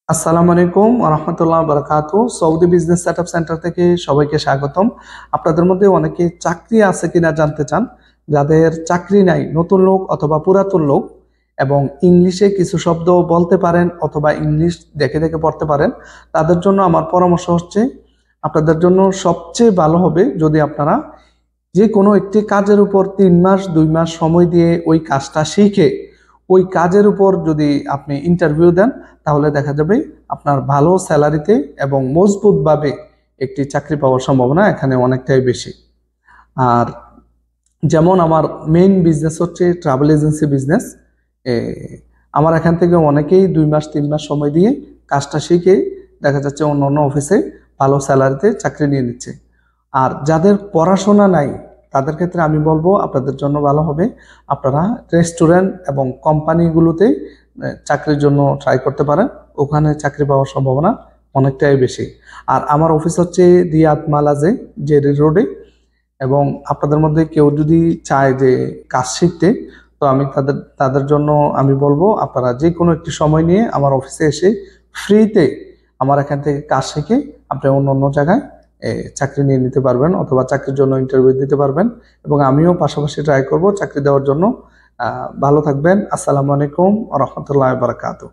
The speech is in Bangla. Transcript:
আসসালামু আলাইকুম ওয়া রাহমাতুল্লাহি ওয়া বারাকাতুহু। সৌদি বিজনেস সেটআপ সেন্টার থেকে সবাইকে স্বাগতম। আপনাদের মধ্যে অনেকে চাকরি আছে কিনা জানতে চান। যাদের চাকরি নাই, নতুন লোক অথবা পুরাতন লোক এবং ইংলিশে কিছু শব্দ বলতে পারেন অথবা ইংলিশ দেখে দেখে পড়তে পারেন, তাদের জন্য আমার পরামর্শ হচ্ছে আপনাদের জন্য সবচেয়ে ভালো হবে যদি আপনারা যে কোনো একটি কাজের উপর 3 মাস 2 মাস সময় দিয়ে ওই কাজটা শিখে ওই কাজের উপর যদি আপনি ইন্টারভিউ দেন, তাহলে দেখা যাবে আপনার ভালো স্যালারিতে এবং মজবুতভাবে একটি চাকরি পাওয়ার সম্ভাবনা এখানে অনেকটাই বেশি। আর যেমন আমার মেইন বিজনেস হচ্ছে ট্রাভেল এজেন্সি বিজনেস। আমার এখান থেকে অনেকেই 2 মাস 3 মাস সময় দিয়ে কাজটা শিখে দেখা যাচ্ছে অন্য অন্য অফিসে ভালো স্যালারিতে চাকরি নিয়ে নিচ্ছে। আর যাদের পড়াশোনা নাই তাদের ক্ষেত্রে আমি বলবো আপনাদের জন্য ভালো হবে আপনারা রেস্টুরেন্ট এবং কোম্পানিগুলোতে চাকরির জন্য ট্রাই করতে পারেন। ওখানে চাকরি পাওয়ার সম্ভাবনা অনেকটাই বেশি। আর আমার অফিস হচ্ছে রিয়াদ মালাজে, জেরি রোডে। এবং আপনাদের মধ্যে কেউ যদি চায় যে কাজ শিখতে, তো আমি তাদের জন্য আমি বলবো আপনারা যে কোনো একটি সময় নিয়ে আমার অফিসে এসে ফ্রিতে আমার এখান থেকে কাজ শিখে আপনি অন্য অন্য জায়গায় চাকরি নিয়ে নিতে পারবেন অথবা চাকরির জন্য ইন্টারভিউ দিতে পারবেন। এবং আমিও পাশাপাশি ট্রাই করব চাকরি দেওয়ার জন্য। ভালো থাকবেন। আসসালামু আলাইকুম ওয়া রাহমাতুল্লাহি ওয়া বারাকাতুহু।